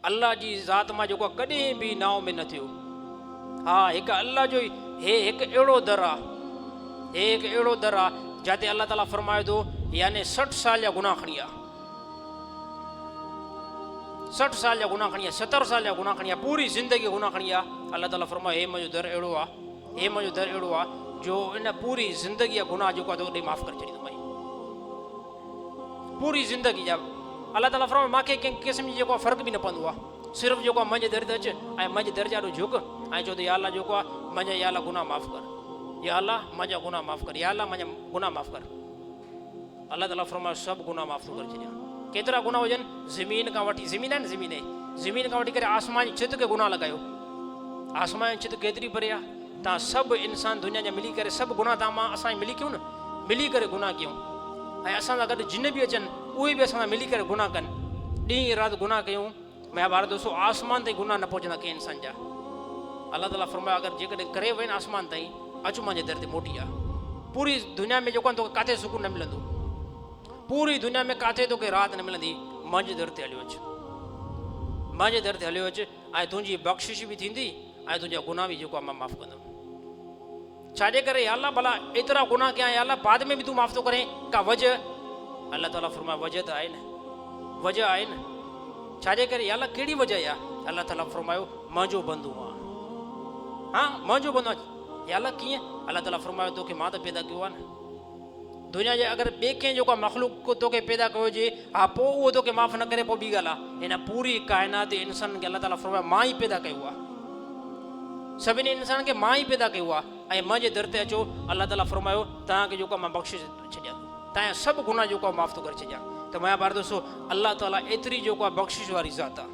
अल्लाह जी ज़ात मां जेको कॾहिं बि नाव में न थियो। हा, हिकु अल्लाह जो हे हिकु अहिड़ो दर आहे, हे हिकु अहिड़ो दर आहे जिते अल्लाह ताला फरमाए थो यानी 60 साल जा गुनाह खणी आहे, 60 साल जा गुनाह खणी आहे, 70 साल जा गुनाह खणी आहे, पूरी ज़िंदगी गुनाह खणी आहे। अल्लाह ताला फरमाए हे मुंहिंजो दर अहिड़ो आहे, हे मुंहिंजो दर अहिड़ो आहे जो इन पूरी ज़िंदगी जा गुनाह जेको आहे ओॾे माफ़ु करे छॾींदुमि। पूरी ज़िंदगी जा अल्लाह ताला फरमाए मूंखे कंहिं क़िस्म जी जेको फ़र्क़ु बि न पवंदो आहे, सिर्फ़ु जेको आहे मुंहिंजे दर ते अचु ऐं मुंहिंजे दर जा झुक ऐं चओ त या अल्लाह जेको आहे मुंहिंजा या अल्लाह गुनाह माफ़ु कर, या अल्लाह मुंहिंजा गुनाह माफ़ु कर, या अल्लाह मुंहिंजा गुनाह माफ़ु कर। अल्लाह ताला फरमाए सभु गुनाह माफ़ु थो करे छॾियां। केतिरा गुनाह हुजनि, ज़मीन खां वठी, ज़मीन आहे न, ज़मीन खां वठी करे आसमान जी छित खे गुनाह लॻायो। आसमान जी छित केतिरी परे आहे, तव्हां सभु इंसान दुनिया जा मिली करे सभु गुनाह तव्हां मां असां मिली कयूं न, मिली करे गुनाह कयूं ऐं असां सां गॾु जिन बि अचनि उहे बि असां सां मिली करे गुनाह कनि, ॾींहुं राति गुनाह कयूं। मुंहिंजा ॿार दोस्तो, आसमान ताईं गुनाह न पहुचंदा कंहिं इंसान जा। अल्लाह ताला फरमायो अगरि जेकॾहिं करे वञ आसमान ताईं, अचु मुंहिंजे दर ते मोटी आहे। पूरी दुनिया में जेको आहे तोखे किथे सुकून न मिलंदो, पूरी दुनिया में किथे तोखे राहत न मिलंदी, मुंहिंजे दर ते हलियो अचु, मुंहिंजे दर ते हलियो अचु ऐं तुंहिंजी बख़्शिश बि थींदी ऐं तुंहिंजा गुनाह बि जेको आहे मां माफ़ु कंदुमि। छाजे करे या अल्लाह भला एतिरा गुनाह कया या अल्लाह बाद में बि तूं माफ़ु थो करे, का वजह? अल्लाह ताला फरमाए वजह त आहे न, वजह आहे न। छाजे करे या अल्लाह कहिड़ी वजह आहे? अल्लाह ताला फरमायो मुंहिंजो बंदो आहे। हा, मुंहिंजो बंदो आहे। या अल्लाह कीअं? अल्लाह ताला फरमायो तोखे मां त पैदा कयो आहे न। दुनिया जे अगरि ॿिए कंहिं जेको आहे मख़लूक तोखे पैदा कयो हुजे, हा पोइ उहो तोखे माफ़ु न करे, पोइ ॿी ॻाल्हि आहे। हिन पूरी काइनात इंसान खे अल्लाह ताला फरमायो मां ई पैदा कयो आहे, सभिनी इंसान खे मां ई पैदा कयो आहे ऐं मुंहिंजे दर ते अचो। अल्लाह ताला फरमायो तव्हांखे जेको आहे मां बख़्शिश छॾियां, तव्हांजा सभु गुनाह जेको आहे माफ़ु थो करे छॾियां। त मुंहिंजा ॿार दोस्तो, अल्लाह ताला एतिरी जेको आहे बख़्शिश वारी ज़ात आहे।